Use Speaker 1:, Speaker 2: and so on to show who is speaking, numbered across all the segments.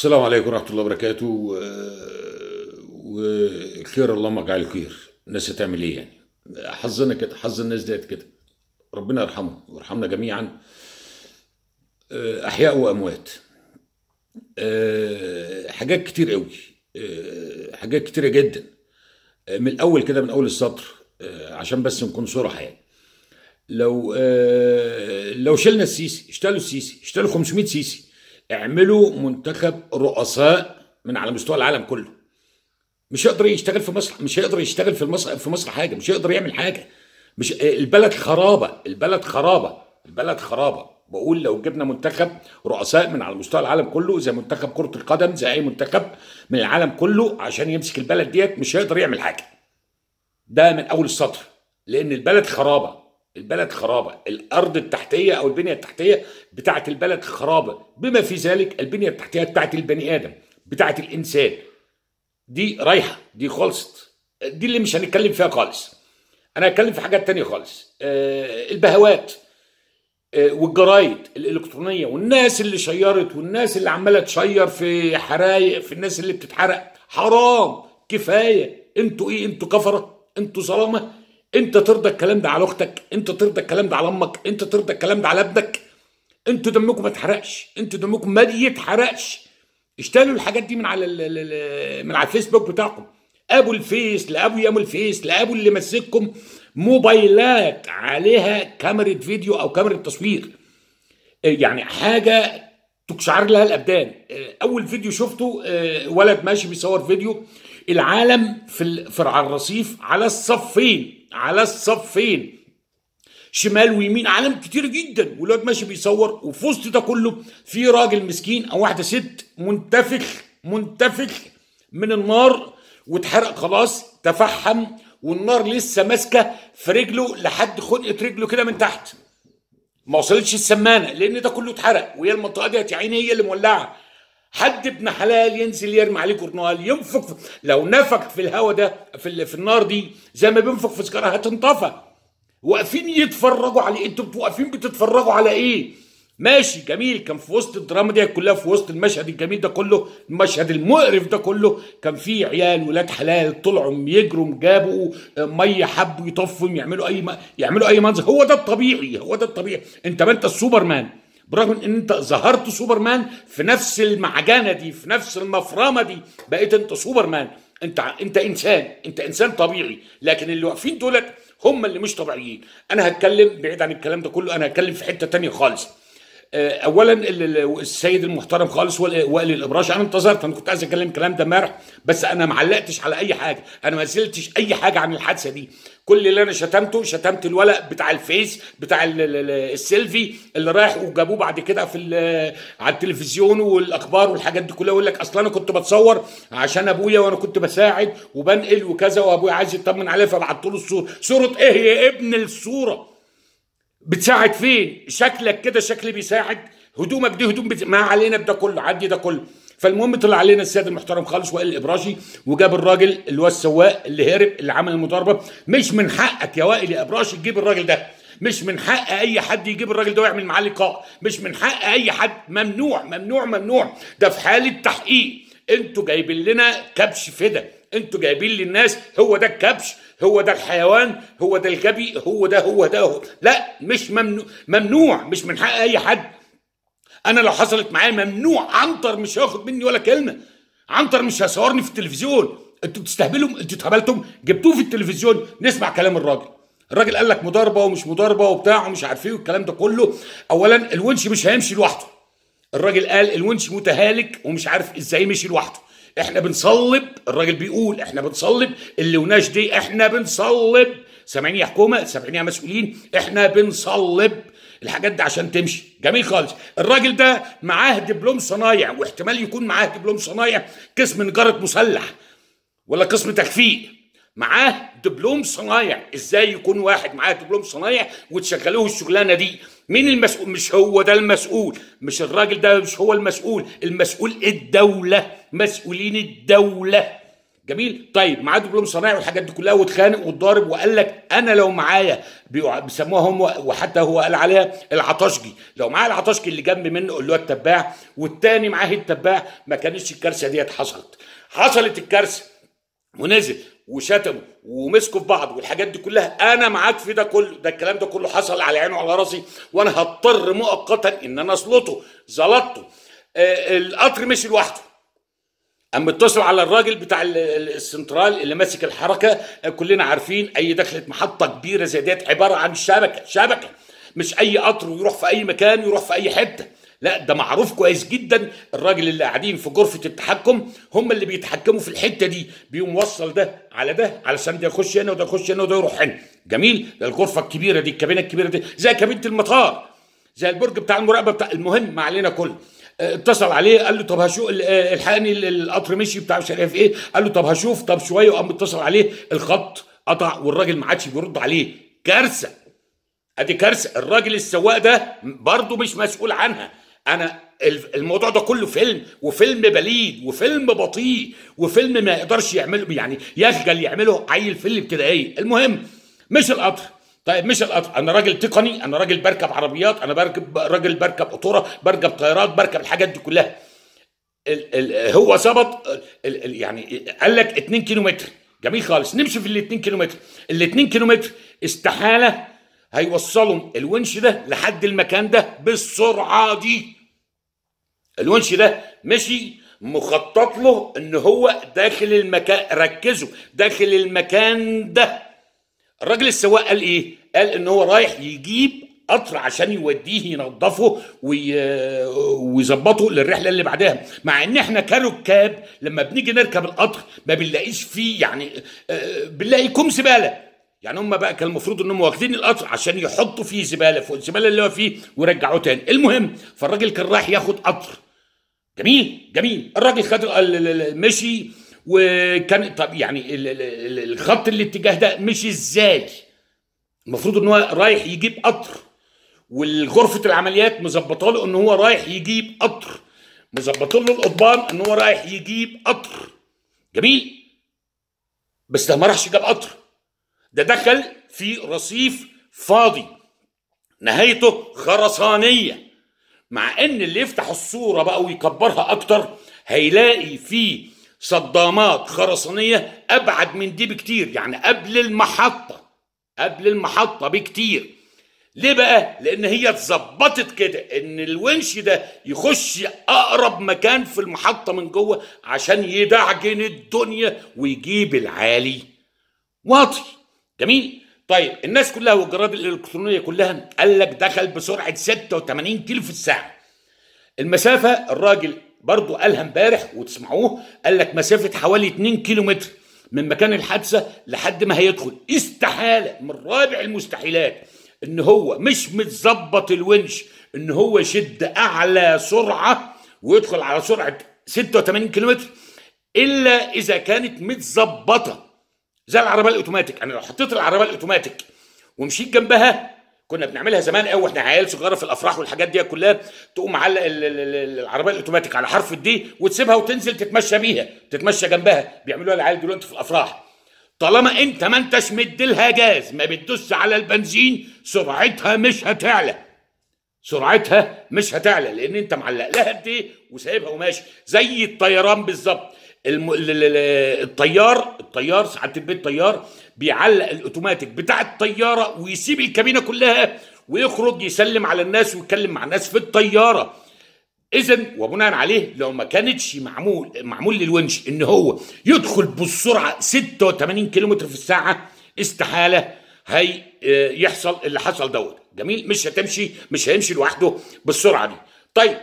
Speaker 1: السلام عليكم ورحمة الله وبركاته وخير اللهم اجعله خير. الناس هتعمل ايه يعني؟ حظنا كده، حظ الناس ديت كده. ربنا يرحمه ويرحمنا جميعا، احياء واموات. حاجات كتير قوي، حاجات كتيرة جدا. من الاول كده، من اول السطر، عشان بس نكون صراحة يعني. لو شلنا السيسي، اشتغلوا 500 سيسي، اعملوا منتخب رؤساء من على مستوى العالم كله. مش هيقدر يشتغل في مصر، مش هيقدر يشتغل في مصر حاجه، مش هيقدر يعمل حاجه. مش البلد خرابه، البلد خرابه، البلد خرابه. بقول لو جبنا منتخب رؤساء من على مستوى العالم كله، زي منتخب كرة القدم، زي اي منتخب من العالم كله، عشان يمسك البلد ديت، مش هيقدر يعمل حاجه. ده من اول السطر، لان البلد خرابه، البلد خرابه. الارض التحتيه او البنيه التحتيه بتاعت البلد خرابه، بما في ذلك البنيه التحتيه بتاعت البني ادم، بتاعت الانسان. دي رايحه، دي خلصت، دي اللي مش هنتكلم فيها خالص. انا هتكلم في حاجات تانية خالص. البهوات، والجرايد الالكترونيه، والناس اللي شيرت، والناس اللي عماله تشير في حرايق، في الناس اللي بتتحرق. حرام، كفايه. انتوا ايه؟ انتوا كفره، انتوا ظلمه. انت ترضى الكلام ده على اختك؟ انت ترضى الكلام ده على امك؟ انت ترضى الكلام ده على ابنك؟ انتوا دمكم ما اتحرقش، انتوا دمكم ما يتحرقش. اشتغلوا الحاجات دي من على الفيسبوك بتاعكم. ابو الفيس لابو يامو الفيس لابو اللي مسككم موبايلات عليها كاميرا فيديو او كاميرا تصوير، يعني حاجه تقشعر لها الابدان. اول فيديو شفته، ولد ماشي بيصور فيديو العالم على الرصيف، على الصفين، على الصفين، شمال ويمين، عالم كتير جدا، والواد ماشي بيصور. وفي وسط ده كله في راجل مسكين او واحده ست منتفخ من النار، واتحرق خلاص، تفحم، والنار لسه ماسكه في رجله لحد خنقه رجله كده من تحت، ما وصلتش السمانه، لان ده كله اتحرق، وهي المنطقه دي يا عيني هي اللي مولعه. حد ابن حلال ينزل يرمي عليه جورنال، ينفخ. لو نفخ في الهواء ده، في النار دي، زي ما بينفخ في سيجاره، هتنطفى. واقفين يتفرجوا على ايه؟ انتوا واقفين بتتفرجوا على ايه؟ ماشي، جميل. كان في وسط الدراما دي كلها، في وسط المشهد الجميل ده كله، المشهد المقرف ده كله، كان في عيال ولاد حلال طلعوا يجروا، جابوا ميه، حبوا يطفوا، يعملوا اي منظر. هو ده الطبيعي، هو ده الطبيعي. انت ما انت السوبرمان، برغم ان انت ظهرت سوبرمان في نفس المعجنه دي، في نفس المفرمه دي، بقيت انت سوبرمان. انت انسان طبيعي. لكن اللي واقفين دولت هم اللي مش طبيعيين. انا هتكلم بعيد عن الكلام ده كله، انا هتكلم في حته تانية خالص. اولا السيد المحترم خالص وائل الابراشي، انا انتظرت، انا كنت عايز اتكلم الكلام ده امبارح، بس انا ما علقتش على اي حاجه، انا ما زلتش اي حاجه عن الحادثه دي. كل اللي انا شتمت الولد بتاع الفيس، بتاع السيلفي اللي رايح وجابوه بعد كده على التلفزيون والاخبار والحاجات دي كلها، يقول لك اصل انا كنت بتصور عشان ابويا، وانا كنت بساعد وبنقل وكذا، وابويا عايز يطمن عليا فبعت له الصوره. صوره ايه يا ابن الصوره؟ بتساعد فين؟ شكلك كده شكل بيساعد، هدومك دي هدوم ما علينا بده كله، عدي ده كله. فالمهم طلع علينا السيد المحترم خالص وائل الابراشي، وجاب الراجل اللي هو السواق اللي هرب، اللي عمل المضاربه. مش من حقك يا وائل يا ابراشي تجيب الراجل ده، مش من حق اي حد يجيب الراجل ده ويعمل معاه لقاء، مش من حق اي حد. ممنوع ممنوع ممنوع. ده في حاله تحقيق. انتوا جايبين لنا كبش فدا، انتوا جايبين للناس هو ده الكبش، هو ده الحيوان، هو ده الجبي، هو ده. لا، مش ممنوع، مش من حق اي حد. انا لو حصلت معايا ممنوع. عنتر مش هياخد مني ولا كلمه، عنتر مش هيصورني في التلفزيون. انتوا بتستهبلوا، انتوا اتهبلتم، جبتوه في التلفزيون نسمع كلام الراجل قال لك مضاربه ومش مضاربه وبتاع ومش عارف ايه والكلام ده كله. اولا الونش مش هيمشي لوحده، الراجل قال الونش متهالك ومش عارف ازاي مشي لوحده. احنا بنصلب، الراجل بيقول احنا بنصلب اللوناش دي، احنا بنصلب. سامعين يا حكومه؟ سامعين يا مسؤولين؟ احنا بنصلب الحاجات دي عشان تمشي. جميل خالص. الراجل ده معاه دبلوم صنايع، واحتمال يكون معاه دبلوم صنايع قسم نجاره مسلح ولا قسم تخفيق، معاه دبلوم صنايع. ازاي يكون واحد معاه دبلوم صنايع وتشغلوه الشغلانه دي؟ مين المسؤول؟ مش هو ده المسؤول، مش الراجل ده، مش هو المسؤول. المسؤول الدوله، مسؤولين الدوله. جميل. طيب معاه دبلوم صناعي والحاجات دي كلها، واتخانق واتضارب وقال لك انا لو معايا، بيسموها هم وحتى هو قال عليها العطشجي، لو معاه العطشجي اللي جنب منه اللي هو التباع والتاني معاه التباع، ما كانتش الكارثه ديت حصلت. حصلت الكارثه ونزل وشتموا ومسكوا في بعض والحاجات دي كلها. انا معاك في ده كله، ده الكلام ده كله حصل على عيني وعلى راسي، وانا هضطر مؤقتا ان انا اسلطه، زلطته. القطر مشي لوحده، اما اتصل على الراجل بتاع السنترال اللي ماسك الحركه. كلنا عارفين اي دخلت محطه كبيره زي ديت عباره عن شبكه، مش اي قطر ويروح في اي مكان يروح في اي حته، لا ده معروف كويس جدا. الراجل اللي قاعدين في غرفه التحكم هم اللي بيتحكموا في الحته دي، بيقوم موصل ده على ده علشان ده يخش هنا وده يخش هنا وده يروح هنا. جميل. الغرفه الكبيره دي، الكابينه الكبيره دي زي كابينه المطار، زي البرج بتاع المراقبه بتاع، المهم ما علينا كله. اتصل عليه قال له طب هشوف، الحقني القطر مشي بتاع مش عارف ايه، قال له طب هشوف، طب شويه، وقام اتصل عليه الخط قطع والراجل ما عادش بيرد عليه. كارثه، ادي كارثه. الراجل السواق ده برضه مش مسؤول عنها. انا الموضوع ده كله فيلم، وفيلم بليد، وفيلم بطيء، وفيلم ما يقدرش يعمله، يعني يخجل يعمله عيل في الابتدائيه. المهم مش القطر. طيب مش القطر، انا راجل تقني، انا راجل بركب عربيات، انا راجل بركب قطوره، بركب طيارات، بركب الحاجات دي كلها. هو ظبط يعني قال لك 2 كيلو متر. جميل خالص، نمشي في ال 2 كيلو متر. ال 2 كيلو متر استحاله هيوصلهم الونش ده لحد المكان ده بالسرعه دي. الونش ده مشي مخطط له ان هو داخل المكان، ركزوا، داخل المكان ده. الراجل السواق قال ايه؟ قال ان هو رايح يجيب قطر عشان يوديه ينظفه ويظبطه للرحله اللي بعدها. مع ان احنا كركاب لما بنيجي نركب القطر ما بنلاقيش فيه، يعني بنلاقي كوم زباله. يعني هم بقى كان المفروض انهم واخدين القطر عشان يحطوا فيه زباله فوق الزباله اللي هو فيه ويرجعوه تاني. المهم فالراجل كان رايح ياخد قطر. جميل. الراجل خد مشي، وكان طب يعني الخط الاتجاه ده مشي ازاي؟ المفروض ان هو رايح يجيب قطر، والغرفه العمليات مظبطه له ان هو رايح يجيب قطر، مظبطه له القضبان ان هو رايح يجيب قطر. جميل. بس ده ما راحش جاب قطر، ده دخل في رصيف فاضي نهايته خرسانيه. مع ان اللي يفتح الصوره بقى ويكبرها اكتر هيلاقي فيه صدامات خرسانيه ابعد من دي بكتير، يعني قبل المحطه بكتير. ليه بقى؟ لان هي اتظبطت كده ان الونش ده يخش اقرب مكان في المحطه من جوه عشان يدعجن الدنيا ويجيب العالي واطي. جميل. طيب الناس كلها والجرائد الالكترونيه كلها قال لك دخل بسرعه 86 كيلو في الساعه. المسافه الراجل برضو قالها امبارح وتسمعوه، قال لك مسافه حوالي 2 كيلو متر من مكان الحادثه لحد ما هيدخل. استحاله من رابع المستحيلات ان هو مش متظبط الونش ان هو يشد اعلى سرعه ويدخل على سرعه 86 كيلو متر الا اذا كانت متظبطه زي العربيه الاوتوماتيك. انا لو حطيت العربيه الاوتوماتيك ومشيت جنبها، كنا بنعملها زمان قوي واحنا عيال صغيره في الافراح والحاجات دي كلها، تقوم معلق العربيه الاوتوماتيك على حرف الدي وتسيبها وتنزل تتمشى بيها، تتمشى جنبها. بيعملوها العيال دلوقتي في الافراح. طالما انت ما انتش مديلها جاز، ما بتدوس على البنزين، سرعتها مش هتعلى لان انت معلق لها الدي وسايبها وماشي زي الطيران بالظبط. الطيار ساعات البيت طيار بيعلق الاوتوماتيك بتاع الطياره ويسيب الكابينه كلها ويخرج يسلم على الناس ويتكلم مع الناس في الطياره. اذا وبناء عليه لو ما كانتش معمول للونش ان هو يدخل بالسرعه 86 كيلومتر في الساعه، استحاله يحصل اللي حصل دوت. جميل. مش هيمشي لوحده بالسرعه دي. طيب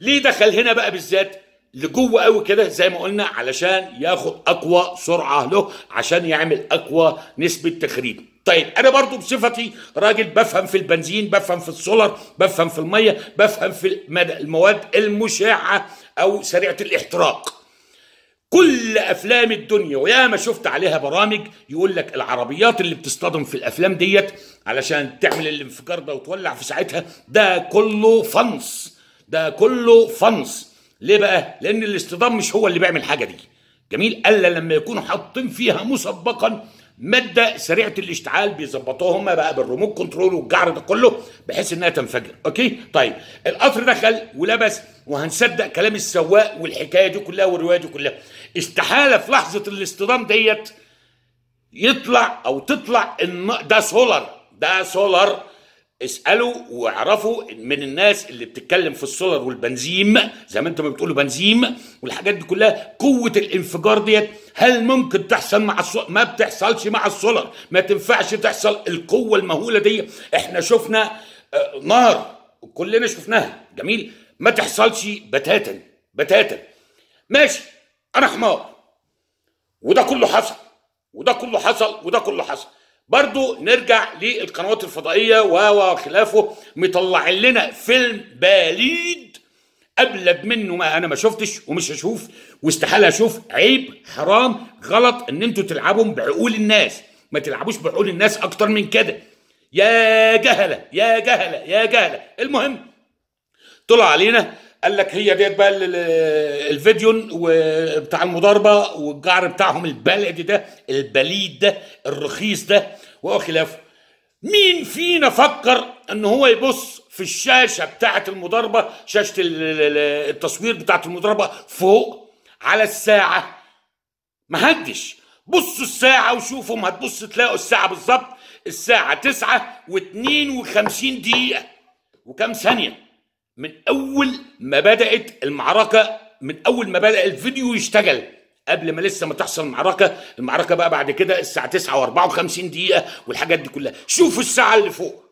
Speaker 1: ليه دخل هنا بقى بالذات لجوه قوي كده زي ما قلنا؟ علشان ياخد اقوى سرعه له، عشان يعمل اقوى نسبه تخريب. طيب انا برضو بصفتي راجل بفهم في البنزين، بفهم في السولار، بفهم في الميه، بفهم في المواد المشعه او سريعه الاحتراق. كل افلام الدنيا وياما شفت عليها برامج يقول لك العربيات اللي بتصطدم في الافلام ديت علشان تعمل الانفجار ده وتولع في ساعتها، ده كله فنص. ليه بقى؟ لان الاصطدام مش هو اللي بيعمل حاجه دي. جميل، الا لما يكونوا حاطين فيها مسبقا ماده سريعه الاشتعال، بيظبطوها هم بقى بالريموت كنترول والجعر ده كله بحيث انها تنفجر. اوكي طيب، القطر دخل ولبس وهنصدق كلام السواق والحكايه دي كلها والروايه دي كلها. استحاله في لحظه الاصطدام ديت يطلع او تطلع ان ده سولار، ده سولار. اسالوا واعرفوا من الناس اللي بتتكلم في السولار والبنزيم، زي ما انتم بتقولوا بنزيم والحاجات دي كلها، قوه الانفجار ديت هل ممكن تحصل مع السولار؟ ما بتحصلش مع السولار، ما تنفعش تحصل القوه المهوله دي. احنا شفنا نار كلنا شفناها، جميل، ما تحصلش بتاتا بتاتا. ماشي، انا حمار وده كله حصل وده كله حصل وده كله حصل. برضو نرجع للقنوات الفضائية وخلافه، مطلعين لنا فيلم بليد أبلد منه ما أنا ما شفتش ومش هشوف واستحالة أشوف. عيب، حرام، غلط إن أنتوا تلعبوا بعقول الناس، ما تلعبوش بعقول الناس أكتر من كده. يا جهلة يا جهلة يا جهلة. المهم طلع علينا قال لك هي ديت بقى الفيديو بتاع المضاربه والجعر بتاعهم البلدي ده البليد ده الرخيص ده وخلافه. مين فينا فكر ان هو يبص في الشاشه بتاعه المضاربه، شاشه التصوير بتاعه المضاربه فوق على الساعه؟ ما حدش. بصوا الساعه وشوفوا، ما هتبص تلاقوا الساعه بالظبط الساعه 9:52 وكم ثانيه من اول ما بدات المعركه، من اول ما بدا الفيديو يشتغل، قبل ما لسه ما تحصل المعركه بقى بعد كده الساعه 9:54 والحاجات دي كلها. شوفوا الساعه اللي فوق.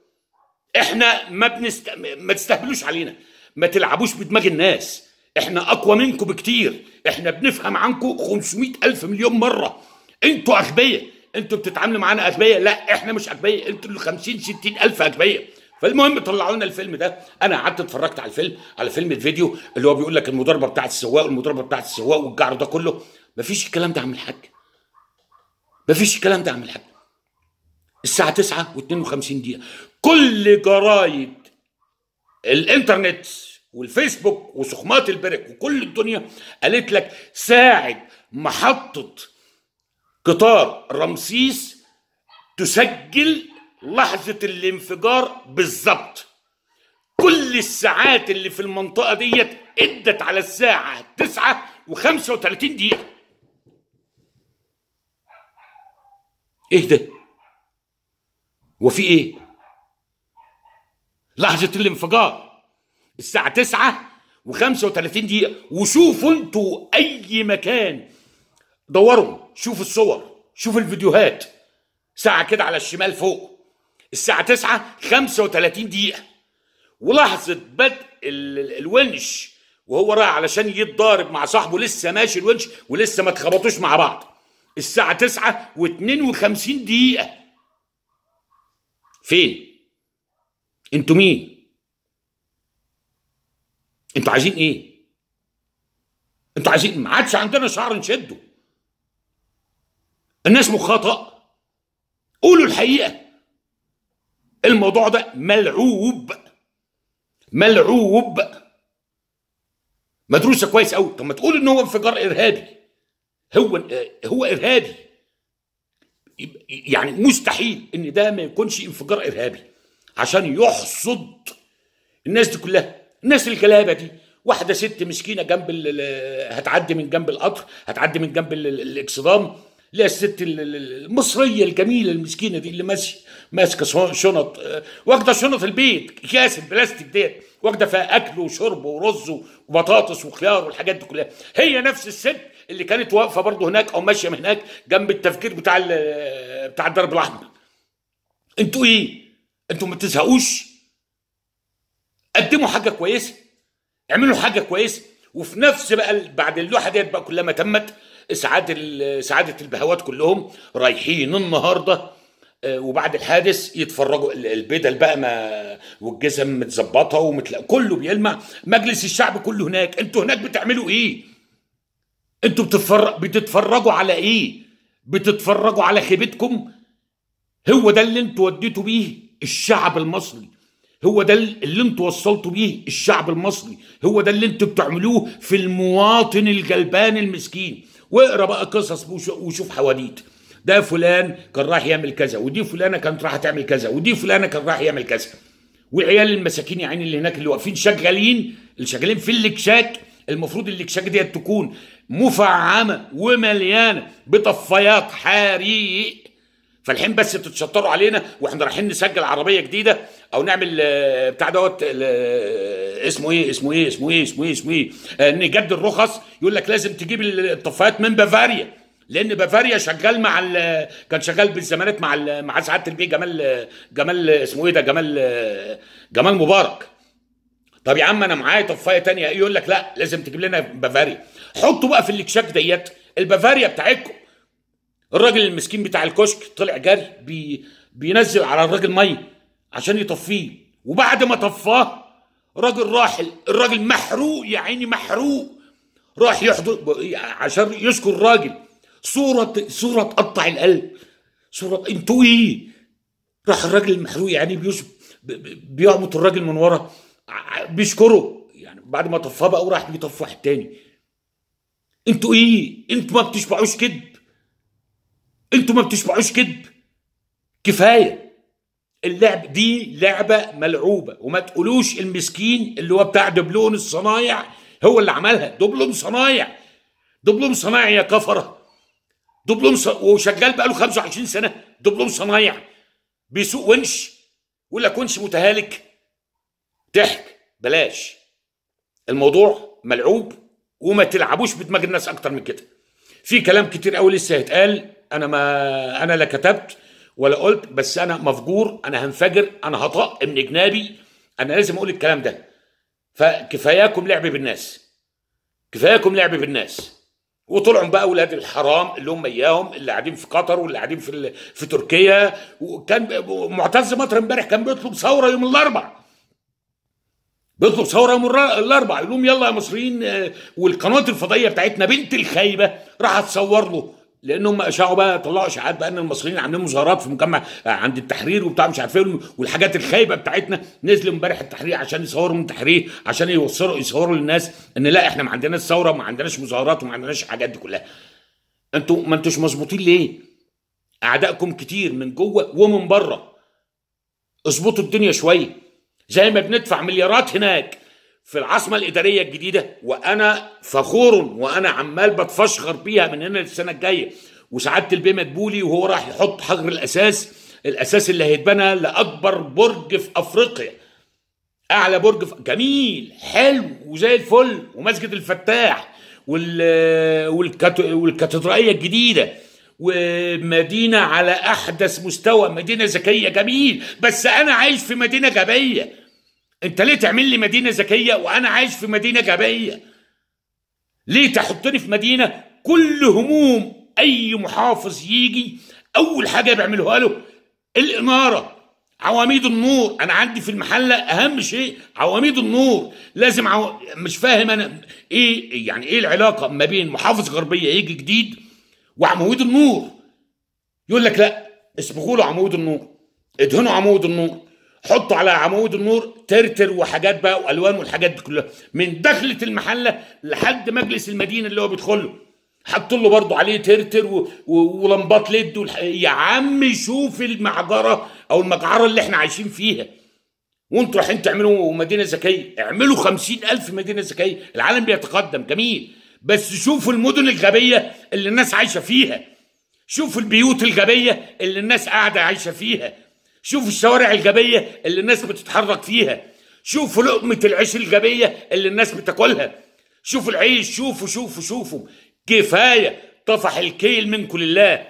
Speaker 1: احنا ما تستهبلوش علينا، ما تلعبوش بدماغ الناس، احنا اقوى منكم بكتير، احنا بنفهم عنكم 500,000 مليون مره. انتوا اغبياء، انتوا بتتعاملوا معانا اغبياء، لا احنا مش اغبياء، انتوا اللي 50-60,000 اغبياء. فالمهم طلعوا لنا الفيلم ده، انا قعدت اتفرجت على الفيلم، على فيلم الفيديو اللي هو بيقول لك المضاربه بتاعت السواق والمضاربه بتاعت السواق والجعر ده كله. مفيش الكلام ده يا عم الحاج، مفيش الكلام ده يا عم الحاج. الساعه 9:52 كل جرايد الانترنت والفيسبوك وسخمات البرك وكل الدنيا قالت لك ساعه محطه قطار رمسيس تسجل لحظة الانفجار بالظبط. كل الساعات اللي في المنطقة ديت ادت على الساعة 9:35. ايه ده؟ وفي ايه؟ لحظة الانفجار الساعة 9:35. وشوفوا انتوا اي مكان، دوروا شوفوا الصور، شوفوا الفيديوهات، ساعة كده على الشمال فوق الساعة 9:35 ولحظة بدء الونش وهو رايح علشان يتضارب مع صاحبه، لسه ماشي الونش ولسه ما اتخبطوش مع بعض، الساعة 9:52. فين؟ انتوا مين؟ انتوا عايزين ايه؟ انتوا عايزين؟ ما عادش عندنا شعر نشده. الناس مخاطئة، قولوا الحقيقة. الموضوع ده ملعوب ملعوب، مدروسه كويس قوي. طب ما تقول ان هو انفجار ارهابي، هو ارهابي، يعني مستحيل ان ده ما يكونش انفجار ارهابي عشان يحصد الناس دي كلها. الناس الغلابه دي، واحده ست مسكينه جنب هتعدي من جنب القطر، هتعدي من جنب الاكسدام، لا الست المصريه الجميله المسكينه دي اللي ماسكه شنط، واخده شنط البيت، اكياس البلاستيك ديت، واخده فيها اكل وشرب ورز وبطاطس وخيار والحاجات دي كلها. هي نفس الست اللي كانت واقفه برضه هناك او ماشيه من هناك جنب التفجير بتاع الدرب الاحمر. انتوا ايه؟ انتوا ما تزهقوش؟ قدموا حاجه كويسه، اعملوا حاجه كويسه. وفي نفس بقى بعد اللوحه ديت بقى كلها ما تمت، سعاده البهوات كلهم رايحين النهارده وبعد الحادث يتفرجوا، البدل بقى والجزم متظبطه كله بيلمع، مجلس الشعب كله هناك. انتوا هناك بتعملوا ايه؟ انتوا بتتفرجوا على ايه؟ بتتفرجوا على خيبتكم؟ هو ده اللي انتوا وديتوا بيه الشعب المصري، هو ده اللي انتوا وصلتوا بيه الشعب المصري، هو ده اللي انتوا بتعملوه في المواطن الغلبان المسكين. واقرا بقى قصص وشوف حواديت. ده فلان كان راح يعمل كذا، ودي فلانه كانت راح تعمل كذا، ودي فلانه كان راح يعمل كذا. والعيال المساكين يا عيني اللي هناك اللي واقفين شغالين، اللي شغالين في الاكشاك، المفروض الاكشاك دي تكون مفعمه ومليانه بطفايات حريق. فالحين بس تتشطروا علينا واحنا رايحين نسجل عربيه جديده او نعمل بتاع دوت اسمه ايه نجدد الرخص، يقول لك لازم تجيب الطفايات من بافاريا، لان بافاريا شغال مع كان شغال بالزمانات مع سعاده البيه جمال اسمه ايه ده، جمال مبارك. طب يا عم انا معايا طفايه تانية، يقول لك لا لازم تجيب لنا بافاريا. حطوا بقى في الاكشاك ديت البافاريا بتاعتكم. الراجل المسكين بتاع الكشك طلع جري بينزل على الراجل ميه عشان يطفيه، وبعد ما طفاه الراجل محروق يا عيني محروق، راح يحضر عشان يشكر الراجل. صورة تقطع القلب، صورة انتوا ايه؟ راح الراجل المحروق يعني بيعبط الراجل من ورا بيشكره يعني بعد ما طفاه بقى، وراح بيطفي واحد تاني. انتوا ايه؟ انتوا ما بتشبعوش كذب، انتوا ما بتشبعوش كذب. كفايه. اللعب دي لعبه ملعوبه، وما تقولوش المسكين اللي هو بتاع دبلوم الصنايع هو اللي عملها. دبلوم صنايع يا كفره. وشغال بقاله 25 سنه دبلوم صنايع، بيسوق ونش، يقول لك ونش متهالك. ضحك. بلاش، الموضوع ملعوب وما تلعبوش بدماغ الناس اكتر من كده. في كلام كتير قوي لسه هيتقال، انا لا كتبت ولا قلت، بس انا مفجور، انا هنفجر، انا هطق من جنابي، انا لازم اقول الكلام ده. فكفاياكم لعب بالناس. وطلعوا بقى اولاد الحرام اللي هم اياهم، اللي قاعدين في قطر واللي قاعدين في تركيا. وكان معتز مطر امبارح كان بيطلب ثوره يوم الاربعاء، يقول لهم يلا يا مصريين. والقنوات الفضائيه بتاعتنا بنت الخايبه راح تصور له، لانهم اشاعوا بقى، طلعوا اشاعات بقى ان المصريين عاملين مظاهرات في مجمع عند التحرير وبتاع مش عارف ايه، والحاجات الخايبه بتاعتنا. نزلوا امبارح التحرير عشان يصوروا من التحرير، عشان يصوروا للناس ان لا احنا ما عندناش ثوره وما عندناش مظاهرات وما عندناش الحاجات دي كلها. انتوا ما انتوش مظبوطين ليه؟ اعدائكم كتير من جوه ومن بره. اظبطوا الدنيا شويه، زي ما بندفع مليارات هناك في العاصمه الاداريه الجديده، وانا فخور وانا عمال بتفشخر بيها من هنا للسنه الجايه. وسعاده البيه مدبولي وهو راح يحط حجر الاساس اللي هيتبنى لاكبر برج في افريقيا، اعلى برج جميل حلو وزي الفل، ومسجد الفتاح والكاتدرائيه الجديده، ومدينه على احدث مستوى، مدينه ذكيه جميل. بس انا عايش في مدينه غبيه. انت ليه تعمل لي مدينه ذكيه وانا عايش في مدينه غبيه؟ ليه تحطني في مدينه كل هموم اي محافظ يجي اول حاجه بيعملوها له الاناره، عواميد النور؟ انا عندي في المحله اهم شيء عواميد النور. لازم مش فاهم انا ايه يعني ايه العلاقه ما بين محافظ غربيه يجي جديد وعواميد النور؟ يقول لك لا اصبغوا له عواميد النور، ادهنوا عواميد النور، حطوا على عواميد النور ترتر وحاجات بقى والوان والحاجات دي كلها، من دخله المحله لحد مجلس المدينه اللي هو بيدخله حطوا له برضه عليه ترتر ولمبات ليد يا عم شوف المعجره او المجعره اللي احنا عايشين فيها. وانتوا رايحين تعملوا مدينه ذكيه، اعملوا 50,000 مدينه ذكيه. العالم بيتقدم جميل، بس شوفوا المدن الغبيه اللي الناس عايشه فيها، شوفوا البيوت الغبيه اللي الناس قاعده عايشه فيها، شوفوا الشوارع الغبيه اللي الناس بتتحرك فيها، شوفوا لقمه العيش الغبيه اللي الناس بتاكلها، شوفوا العيش، شوفوا. كفايه طفح الكيل منكم لله.